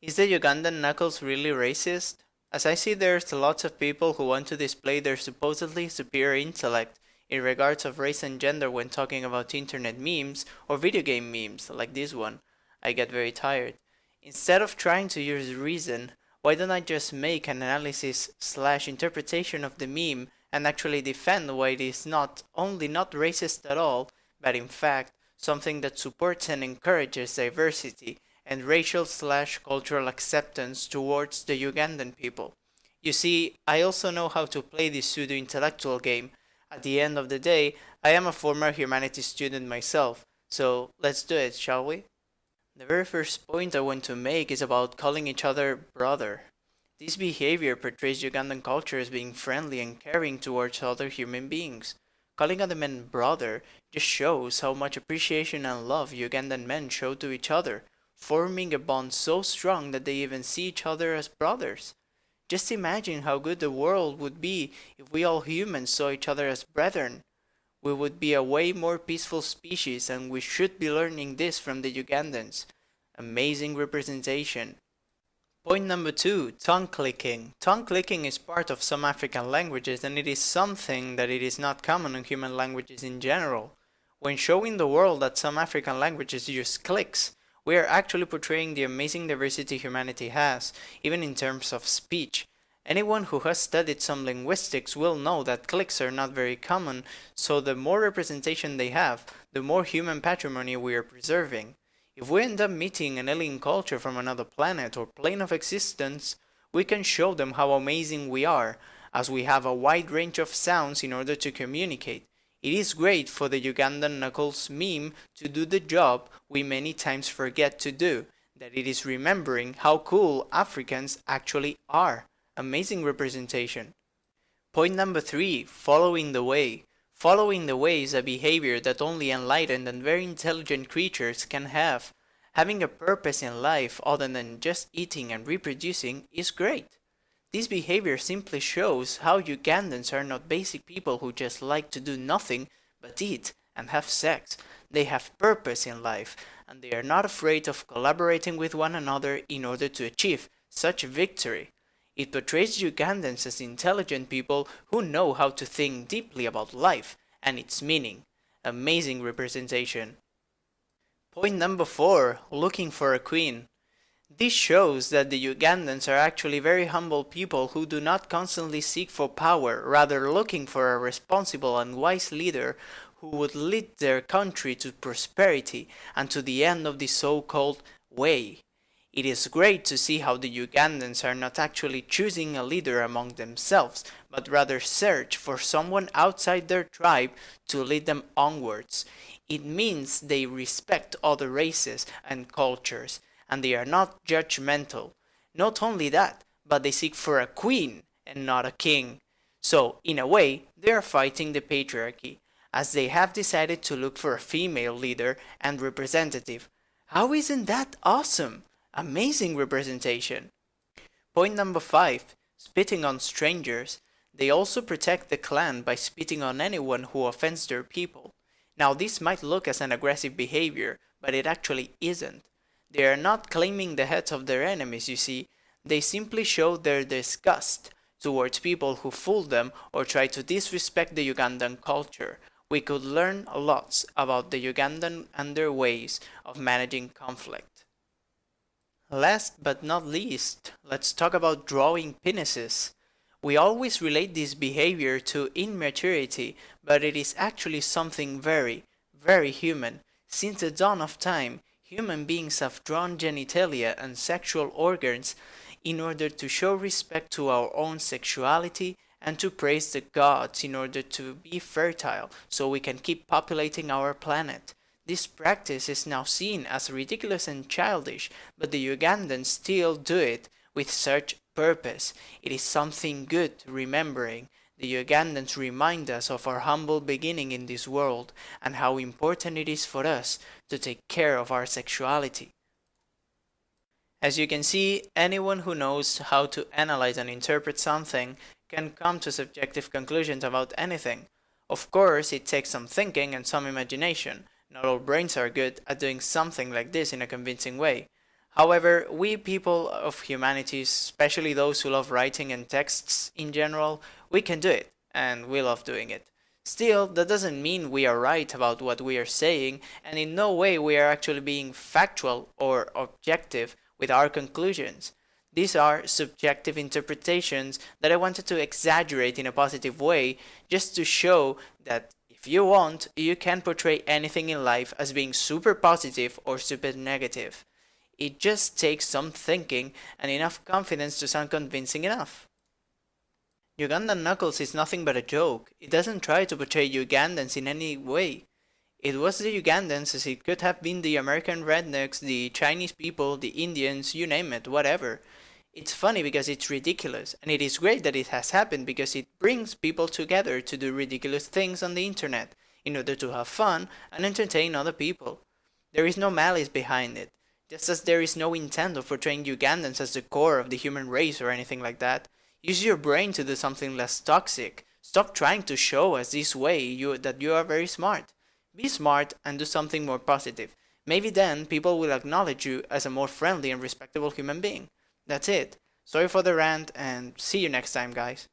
Is the Ugandan Knuckles really racist? As I see, there's lots of people who want to display their supposedly superior intellect in regards of race and gender when talking about internet memes or video game memes like this one. I get very tired. Instead of trying to use reason, why don't I just make an analysis slash interpretation of the meme and actually defend why it is not only not racist at all, but in fact something that supports and encourages diversity and racial slash cultural acceptance towards the Ugandan people. You see, I also know how to play this pseudo-intellectual game. At the end of the day, I am a former humanities student myself, so let's do it, shall we? The very first point I want to make is about calling each other brother. This behavior portrays Ugandan culture as being friendly and caring towards other human beings. Calling other men brother just shows how much appreciation and love Ugandan men show to each other, forming a bond so strong that they even see each other as brothers. Just imagine how good the world would be if we all humans saw each other as brethren. We would be a way more peaceful species, and we should be learning this from the Ugandans. Amazing representation. Point number 2, tongue clicking. Tongue clicking is part of some African languages, and it is something that it is not common in human languages in general. When showing the world that some African languages use clicks, we are actually portraying the amazing diversity humanity has, even in terms of speech. Anyone who has studied some linguistics will know that clicks are not very common, so the more representation they have, the more human patrimony we are preserving. If we end up meeting an alien culture from another planet or plane of existence, we can show them how amazing we are, as we have a wide range of sounds in order to communicate. It is great for the Ugandan Knuckles meme to do the job we many times forget to do, that it is remembering how cool Africans actually are. Amazing representation. Point number 3, following the way. Following the way is a behavior that only enlightened and very intelligent creatures can have. Having a purpose in life other than just eating and reproducing is great. This behavior simply shows how Ugandans are not basic people who just like to do nothing but eat and have sex. They have purpose in life, and they are not afraid of collaborating with one another in order to achieve such victory. It portrays Ugandans as intelligent people who know how to think deeply about life and its meaning. Amazing representation. Point number 4, looking for a queen. This shows that the Ugandans are actually very humble people who do not constantly seek for power, rather looking for a responsible and wise leader who would lead their country to prosperity and to the end of the so-called way. It is great to see how the Ugandans are not actually choosing a leader among themselves, but rather search for someone outside their tribe to lead them onwards. It means they respect other races and cultures, and they are not judgmental. Not only that, but they seek for a queen and not a king. So, in a way, they are fighting the patriarchy, as they have decided to look for a female leader and representative. How isn't that awesome? Amazing representation. Point number 5, spitting on strangers. They also protect the clan by spitting on anyone who offends their people. Now this might look as an aggressive behavior, but it actually isn't. They are not claiming the heads of their enemies, you see. They simply show their disgust towards people who fool them or try to disrespect the Ugandan culture. We could learn lots about the Ugandan and their ways of managing conflict. Last but not least, let's talk about drawing penises. We always relate this behavior to immaturity, but it is actually something very, very human. Since the dawn of time, human beings have drawn genitalia and sexual organs in order to show respect to our own sexuality and to praise the gods in order to be fertile so we can keep populating our planet. This practice is now seen as ridiculous and childish, but the Ugandans still do it with such purpose. It is something good remembering. The Ugandans remind us of our humble beginning in this world and how important it is for us to take care of our sexuality. As you can see, anyone who knows how to analyze and interpret something can come to subjective conclusions about anything. Of course, it takes some thinking and some imagination. Not all brains are good at doing something like this in a convincing way. However, we people of humanity, especially those who love writing and texts in general, we can do it, and we love doing it. Still, that doesn't mean we are right about what we are saying, and in no way we are actually being factual or objective with our conclusions. These are subjective interpretations that I wanted to exaggerate in a positive way, just to show that if you want, you can portray anything in life as being super positive or super negative. It just takes some thinking and enough confidence to sound convincing enough. Ugandan Knuckles is nothing but a joke. It doesn't try to portray Ugandans in any way. It was the Ugandans as it could have been the American rednecks, the Chinese people, the Indians, you name it, whatever. It's funny because it's ridiculous, and it is great that it has happened because it brings people together to do ridiculous things on the internet in order to have fun and entertain other people. There is no malice behind it, just as there is no intent of portraying Ugandans as the core of the human race or anything like that. Use your brain to do something less toxic. Stop trying to show us this way that you are very smart. Be smart and do something more positive. Maybe then people will acknowledge you as a more friendly and respectable human being. That's it. Sorry for the rant and see you next time, guys.